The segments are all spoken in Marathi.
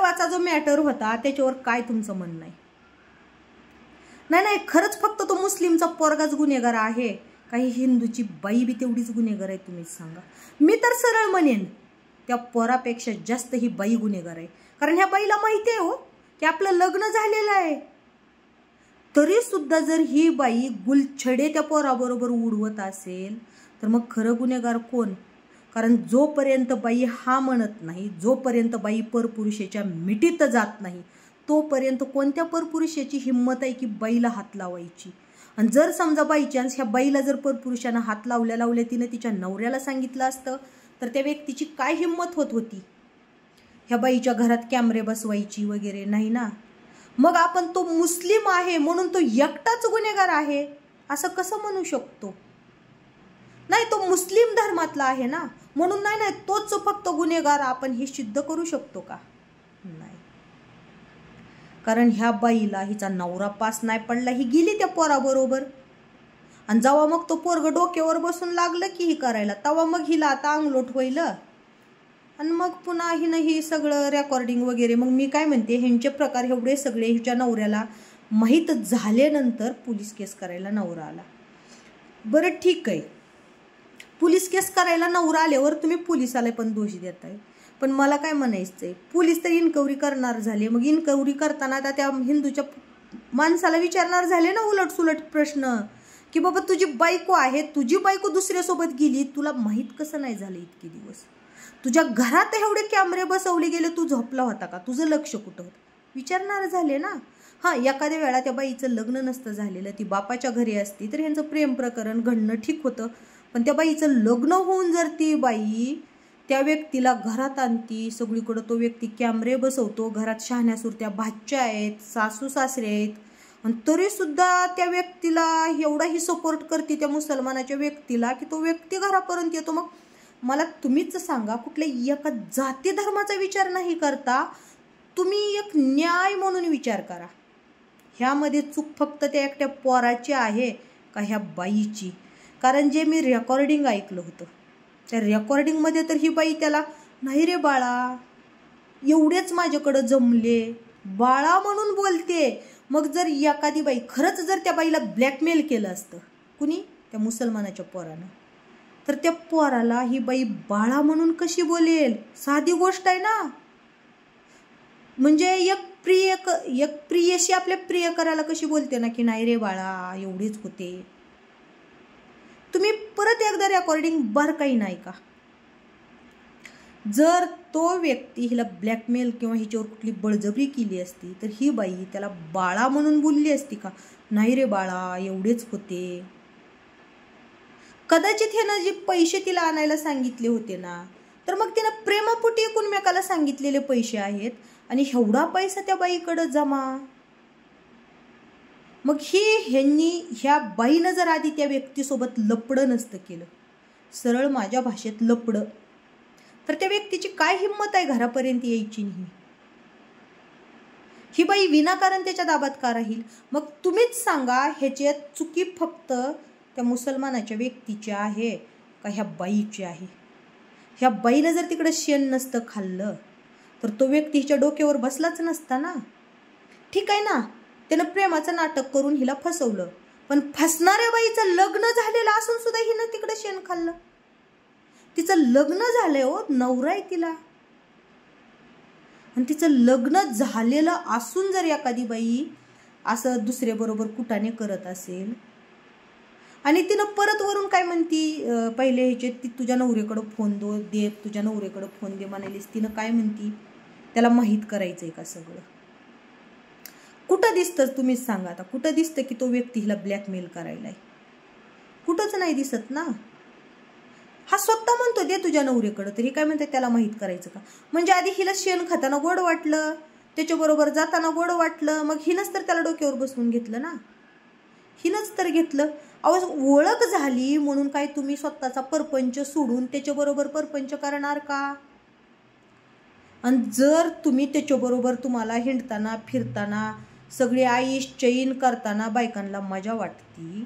परवाचा जो मॅटर होता त्याच्यावर काय तुमचं म्हणणं आहे? नाही, खरंच फक्त तो मुस्लिमचा पोरगाच गुन्हेगार आहे, काही हिंदूची बाई बी तेवढीच गुन्हेगार आहे? तुम्हीच सांगा. मी तर सरळ म्हणेन त्या पोरापेक्षा जास्त ही बाई गुन्हेगार आहे. कारण ह्या बाईला माहिती आहे हो की आपलं लग्न झालेलं आहे, तरी सुद्धा जर ही बाई गुलछडे त्या पोराबरोबर उडवत असेल तर मग खरं गुन्हेगार कोण? कारण जोपर्यंत बाई हा म्हणत नाही, जोपर्यंत बाई परपुरुषाच्या मिठीत जात नाही, तोपर्यंत कोणत्या परपुरुषाची हिंमत आहे की बाईला हात लावायची? आणि जर समजा बाय चान्स ह्या बाईला जर परपुरुषानं हात लावल्या तिने तिच्या नवऱ्याला सांगितलं असतं तर त्या व्यक्तीची काय हिंमत होत होती ह्या बाईच्या घरात कॅमेरे बसवायची वगैरे? नाही ना. मग आपण तो मुस्लिम आहे म्हणून तो एकटाच गुन्हेगार आहे असं कसं म्हणू शकतो? नाही, तो मुस्लिम धर्मातला आहे ना, म्हणून नाही तोच फक्त गुन्हेगार आपण हे सिद्ध करू शकतो का? नाही. कारण ह्या बाईला हिचा नवरा पास नाही पडला, ही गेली त्या पोराबरोबर. आणि जेव्हा मग तो पोरग डोक्यावर बसून लागलं की ही करायला, तेव्हा मग हिला आता अंगलोट होईल. आणि मग पुन्हा हिनं ही सगळं रेकॉर्डिंग वगैरे. मग मी काय म्हणते, ह्यांचे प्रकार एवढे सगळे हिच्या नवऱ्याला माहीत झाल्यानंतर पोलीस केस करायला नवरा आला. बरं ठीक आहे, पोलीस केस करायला नवरा आल्यावर तुम्ही पोलिसाला पण दोष देताय. पण मला काय म्हणायचंय, पोलीस तर इन्क्वायरी करणार झाले, मग इन्क्वायरी करताना त्या हिंदूच्या माणसाला विचारणार झाले ना उलटसुलट प्रश्न की बाबा तुझी बायको आहे, तुझी बायको दुसऱ्यासोबत गेली, तुला माहीत कसं नाही झालं इतके दिवस? तुझ्या घरात एवढे कॅमेरे बसवले गेले, तू झोपला होता का? तुझं लक्ष कुठं होतं? विचारणार झाले ना. हां, एखाद्या वेळा त्या बाईचं लग्न नसतं झालेलं, ती बापाच्या घरी असती तर ह्यांचं प्रेम प्रकरण घडणं ठीक होतं. पण त्या बाईचं लग्न होऊन जर ती बाई त्या व्यक्तीला घरात आणती, सगळीकडं तो व्यक्ती कॅमेरे बसवतो, घरात शहाण्या सुरत्या भाच्या आहेत, सासू सासरे आहेत, आणि तरी सुद्धा त्या व्यक्तीला एवढाही सपोर्ट करते त्या मुसलमानाच्या व्यक्तीला की तो व्यक्ती घरापर्यंत येतो. मग मला तुम्हीच सांगा, कुठल्या एका जाती धर्माचा विचार नाही करता तुम्ही एक न्याय म्हणून विचार करा. ह्यामध्ये चूक फक्त त्या एकट्या पोराची आहे का ह्या बाईची? कारण जे मी रेकॉर्डिंग ऐकलं होतं त्या रेकॉर्डिंगमध्ये तर ही बाई त्याला नाही रे बाळा, एवढेच माझ्याकडं जमले, बाळा म्हणून बोलते. मग जर एखादी बाई खरंच जर त्या बाईला ब्लॅकमेल केलं असतं कुणी, त्या मुसलमानाच्या पोरानं, तर त्या पोराला ही बाई बाळा म्हणून कशी बोलेल? साधी गोष्ट आहे ना. म्हणजे एक प्रियशी आपल्या प्रियकराला कशी बोलते ना की नाही रे बाळा, एवढेच होते. तुम्ही परत एकदा रेकॉर्डिंग बारकाई नाही का? जर तो व्यक्ती हिला ब्लॅकमेल किंवा हिच्यावर कुठली बळजबरी केली असती तर ही बाई त्याला बाळा म्हणून बोलली असती का? नाही रे बाळा, एवढेच होते. कदाचित ह्यानं जे पैसे तिला आणायला सांगितले होते ना, तर मग तिनं प्रेमापोटी एकमेकाला सांगितलेले पैसे आहेत आणि एवढा पैसा त्या बाईकडे जमा. मग ह्या बाईनं जर आधी त्या व्यक्तीसोबत लपडं नसतं केलं, सरळ माझ्या भाषेत लपडं, तर त्या व्यक्तीची काय हिंमत आहे घरापर्यंत यायची? नाही, ही बाई विनाकारण त्याच्या दाबात का राहील? मग तुम्हीच सांगा, ह्याच्यात चुकी फक्त त्या मुसलमानाच्या व्यक्तीची आहे का ह्या बाईची आहे? ह्या बाईनं जर तिकडं शेण नसतं खाल्लं तर तो व्यक्ती हिच्या डोक्यावर बसलाच नसता ना. ठीक आहे ना, त्यानं प्रेमाचं नाटक करून हिला फसवलं, पण फसणाऱ्या बाईचं लग्न झालेलं असून सुद्धा हिनं तिकडं शेण खाल्लं. तिचं लग्न झालंय हो, नवरा आहे तिला, आणि तिचं लग्न झालेलं असून जर एखादी बाई असं दुसऱ्याबरोबर कुटाने करत असेल आणि तिनं परत वरून काय म्हणती, पहिले ह्याचे ती तुझ्या नवऱ्याकडं फोन दे, तुझ्या नवऱ्याकडं फोन दे म्हणालीस, तिनं काय म्हणती, त्याला माहीत करायचंय का सगळं? कुठं दिसतं तुम्हीच सांगा आता, कुठं दिसतं की तो व्यक्ती हिला ब्लॅकमेल करायलाय? कुठंच नाही दिसत ना. हा स्वतः म्हणतो दे तुझ्या नवऱ्याकडं, तरी काय म्हणते त्याला माहीत करायचं का? म्हणजे आधी हिला शेण खाताना गोड वाटलं, त्याच्याबरोबर जाताना गोड वाटलं, मग हिनंच तर त्याला डोक्यावर बसवून घेतलं ना, हिनंच तर घेतलं. अहो, ओळख झाली म्हणून काय तुम्ही स्वतःचा परपंच सोडून त्याच्याबरोबर परपंच करणार का? आणि जर तुम्ही त्याच्याबरोबर तुम्हाला हिंडताना फिरताना सगळे आईश चैन करताना बायकांना मजा वाटती,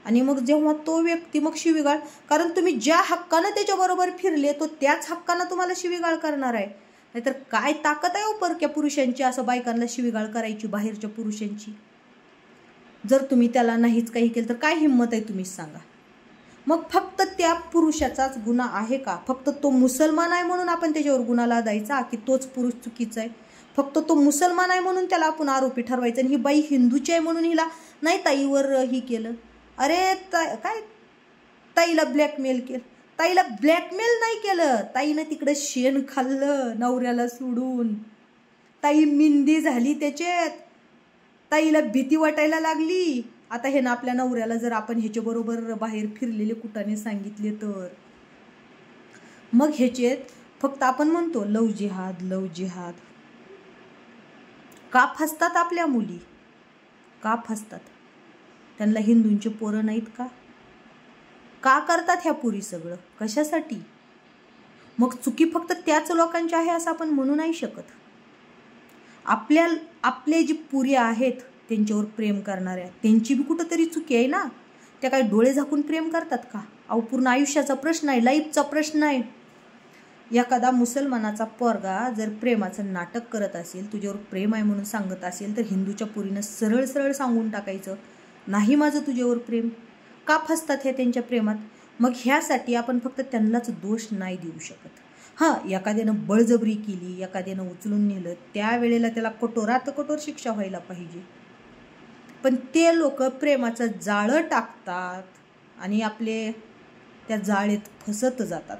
आणि मग जेव्हा तो व्यक्ती मग शिवीगाळ, कारण तुम्ही ज्या हक्कानं त्याच्याबरोबर फिरले तो त्याच हक्कानं तुम्हाला शिवीगाळ करणार आहे. नाहीतर काय ताकद आहे परक्या पुरुषांची असं बायकांना शिवीगाळ करायची, बाहेरच्या पुरुषांची. जर तुम्ही त्याला नाहीच काही केलं तर काय हिंमत आहे तुम्हीच सांगा. मग फक्त त्या पुरुषाचाच गुन्हा आहे का? फक्त तो मुसलमान आहे म्हणून आपण त्याच्यावर गुन्हा लादायचा की तोच पुरुष चुकीचा आहे? फक्त तो मुसलमान आहे म्हणून त्याला आपण आरोपी ठरवायचं आणि ही बाई हिंदूची आहे म्हणून हिला नाही ताईवर ही केलं? अरे काय ताईला ब्लॅकमेल केलं? ताईला ब्लॅकमेल नाही केलं, ताईनं तिकडं शेण खाल्लं नवऱ्याला सोडून. ताई मिंदी झाली त्याच्यात, ताईला भीती वाटायला लागली. आता हे ना आपल्या नवऱ्याला जर आपण ह्याच्याबरोबर बाहेर फिरलेले कुटाने सांगितले तर मग ह्याच्यात फक्त आपण म्हणतो लव जिहाद लव जिहाद. का फसतात आपल्या मुली? का फसतात? त्यांना हिंदूंचे पोरं नाहीत का? का करतात ह्या पुरी सगळं? कशासाठी? मग चुकी फक्त त्याच लोकांची आहे असं आपण म्हणू नाही शकत. आपले जी पुरी आहेत त्यांच्यावर प्रेम करणाऱ्या त्यांची बी कुठंतरी चुकी आहे ना. त्या काय डोळे झाकून प्रेम करतात का? अहो पूर्ण आयुष्याचा प्रश्न आहे, लाईफचा प्रश्न आहे. एखादा मुसलमानाचा पोरगा जर प्रेमाचं नाटक करत असेल, तुझ्यावर प्रेम आहे म्हणून सांगत असेल, तर हिंदूच्या पुरीनं सरळ सरळ सांगून टाकायचं नाही माझं तुझ्यावर प्रेम. का फसतात हे त्यांच्या प्रेमात? मग ह्यासाठी आपण फक्त त्यांनाच दोष नाही देऊ शकत. हां, एखाद्यानं बळजबरी केली, एखाद्यानं उचलून नेलं, त्यावेळेला त्याला कठोरात कठोर शिक्षा व्हायला पाहिजे. पण ते लोक प्रेमाचं जाळं टाकतात आणि आपले त्या जाळेत फसत जातात.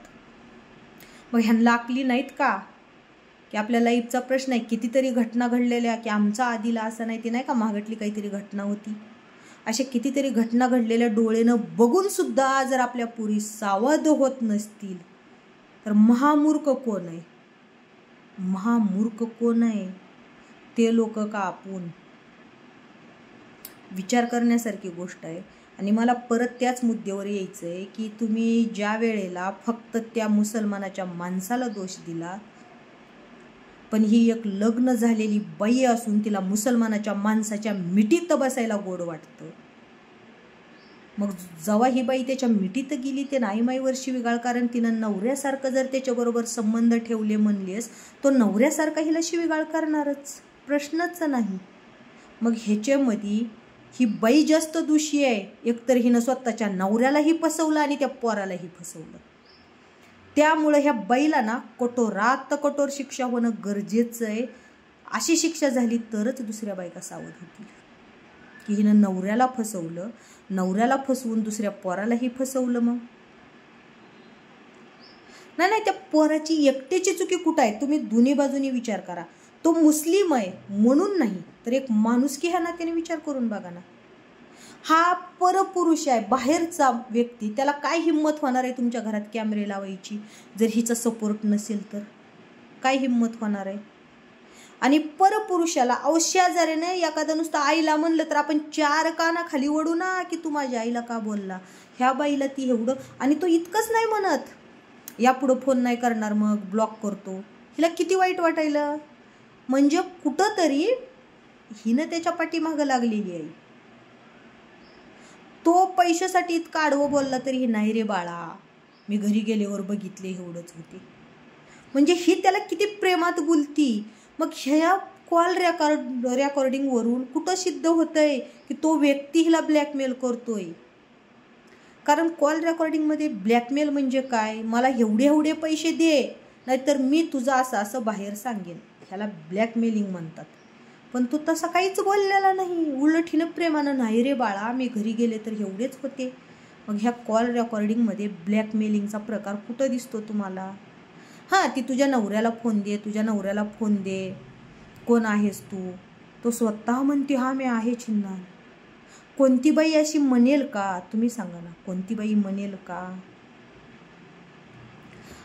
मग ह्यांना अकली नाहीत का की आपल्या लाईफचा प्रश्न आहे? कितीतरी घटना घडलेल्या की आमचा आधीला असं नाही, ते नाही का महागटली काहीतरी घटना होती. अशा कितीतरी घटना घडलेल्या डोळेनं बघून सुद्धा जर आपल्या पुरी सावध होत नसतील तर महामूर्ख कोण आहे? महामूर्ख कोण आहे? ते लोक का आपण? विचार करण्यासारखी गोष्ट आहे. आणि मला परत त्याच मुद्द्यावर यायचं आहे की तुम्ही ज्या वेळेला फक्त त्या मुसलमानाच्या माणसाला दोष दिला, पण ही एक लग्न झालेली बाई असून तिला मुसलमानाच्या माणसाच्या मिठीत बसायला गोड वाटतं. मग जेव्हा ही बाई त्याच्या मिठीत गेली ते नाईमाईवर शिवीगाळ, कारण तिनं नवऱ्यासारखं जर त्याच्याबरोबर संबंध ठेवले म्हणलेस तो नवऱ्यासारखा हिला शिवीगाळ करणारच, प्रश्नच नाही. मग ह्याच्यामध्ये ही बाई जास्त दोषी आहे. एकतर हिनं स्वतःच्या नवऱ्यालाही फसवलं आणि त्या पोरालाही फसवलं. त्यामुळं ह्या बाईला ना कठोरात कठोर शिक्षा होणं गरजेचं आहे. अशी शिक्षा झाली तरच दुसऱ्या बायका सावध होतील की हिनं नवऱ्याला फसवलं, नवऱ्याला फसवून दुसऱ्या पोरालाही फसवलं. मग नाही, त्या पोराची एकट्याची चुकी कुठं आहे? तुम्ही दोन्ही बाजूनी विचार करा. तो मुस्लिम आहे म्हणून नाही तर एक माणुसकी ह्या नात्याने विचार करून बघा ना. हा परपुरुष आहे, बाहेरचा व्यक्ती, त्याला काय हिंमत होणार आहे तुमच्या घरात कॅमेरे लावायची? जर हिचा सपोर्ट नसेल तर काय हिंमत होणार आहे? आणि परपुरुषाला शेजाऱ्याने एखादा नुसतं आईला म्हणलं तर आपण 4 कानाखाली ओढू ना की तू माझ्या आईला का बोलला? ह्या बाईला ती एवढं, आणि तो इतकंच नाही म्हणत यापुढं फोन नाही करणार, मग ब्लॉक करतो. हिला किती वाईट वाटायला? म्हणजे कुठंतरी हिनं त्याच्या पाठीमागं लागलेली आहे. तो पैशासाठी इतका आडवं बोलला तरी ही नाही रे बाळा, मी घरी गेल्यावर बघितले एवढंच होते. म्हणजे ही त्याला किती प्रेमात बोलती. मग ह्या कॉल रेकॉर्डिंगवरून कुठं सिद्ध होतंय की तो व्यक्ती हिला ब्लॅकमेल करतोय? कारण कॉल रेकॉर्डिंगमध्ये ब्लॅकमेल म्हणजे काय? मला एवढे पैसे दे नाहीतर मी तुझं असं असं बाहेर सांगेन, ह्याला ब्लॅकमेलिंग म्हणतात. पण तो तसा काहीच बोललेला नाही. उलट हिनं प्रेमानं नाही रे बाळा, मी घरी गेले तर एवढेच होते. मग ह्या कॉल रेकॉर्डिंगमध्ये ब्लॅकमेलिंगचा प्रकार कुठं दिसतो तुम्हाला? हां, ती तुझ्या नवऱ्याला फोन दे, तुझ्या नवऱ्याला फोन दे, कोण आहेस तू? तो स्वतः म्हणते हां मी आहे छिन्ना. कोणती बाई अशी म्हणेल का? तुम्ही सांगा ना, कोणती बाई म्हणेल का?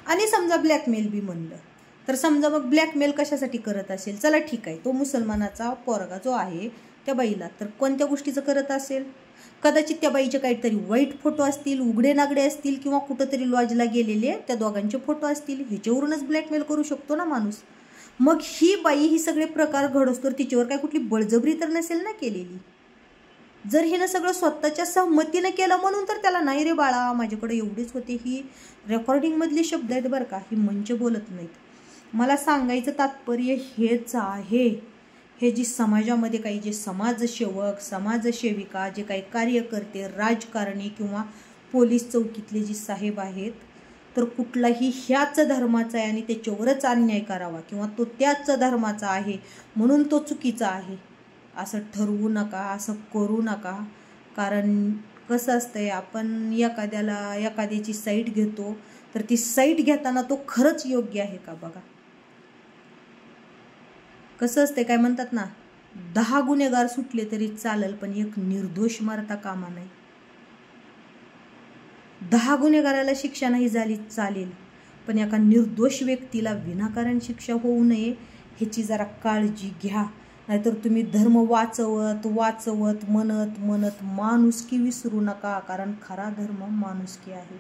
आणि समजा ब्लॅकमेल बी म्हणलं तर समजा मग ब्लॅकमेल कशासाठी करत असेल? चला ठीक आहे, तो मुसलमानाचा पोरगा जो आहे त्या बाईला तर कोणत्या गोष्टीचं करत असेल? कदाचित त्या बाईचे काहीतरी वाईट फोटो असतील, उघडे नागडे असतील, किंवा कुठंतरी लॉजला गेलेले त्या दोघांचे फोटो असतील. ह्याच्यावरूनच ब्लॅकमेल करू शकतो ना माणूस. मग ही बाई ही सगळे प्रकार घडवतो तर तिच्यावर काय कुठली बळजबरी तर नसेल ना केलेली? जर हिनं सगळं स्वतःच्या सहमतीने केलं म्हणून तर त्याला नाही रे बाळा माझ्याकडे एवढेच होते. ही रेकॉर्डिंगमधले शब्द आहेत बरं का, ही मंच बोलत नाहीत. मला सांगायचं तात्पर्य हेच आहे, हे जी समाजामध्ये काही जे समाजसेवक समाजसेविका जे काही कार्यकर्ते राजकारणी किंवा पोलीस चौकीतले जी साहेब आहेत, तर कुठलाही ह्याच धर्माचा आहे आणि त्याच्यावरच अन्याय करावा किंवा तो त्याच धर्माचा आहे म्हणून तो चुकीचा आहे असं ठरवू नका, असं करू नका. कारण कसं असतंय, आपण एखाद्याची साईट घेतो तर ती साईट घेताना तो खरंच योग्य आहे का बघा. कसं असतंय, काय म्हणतात ना, 10 गुन्हेगार सुटले तरी चालेल पण एक निर्दोष मरता कामा नाही. 10 गुन्हेगाराला शिक्षा नाही झाली चालेल पण एका निर्दोष व्यक्तीला विनाकारण शिक्षा होऊ नये ह्याची जरा काळजी घ्या. नाहीतर तुम्ही धर्म वाचवत म्हणत माणुसकी विसरू नका, कारण खरा धर्म माणुसकी आहे.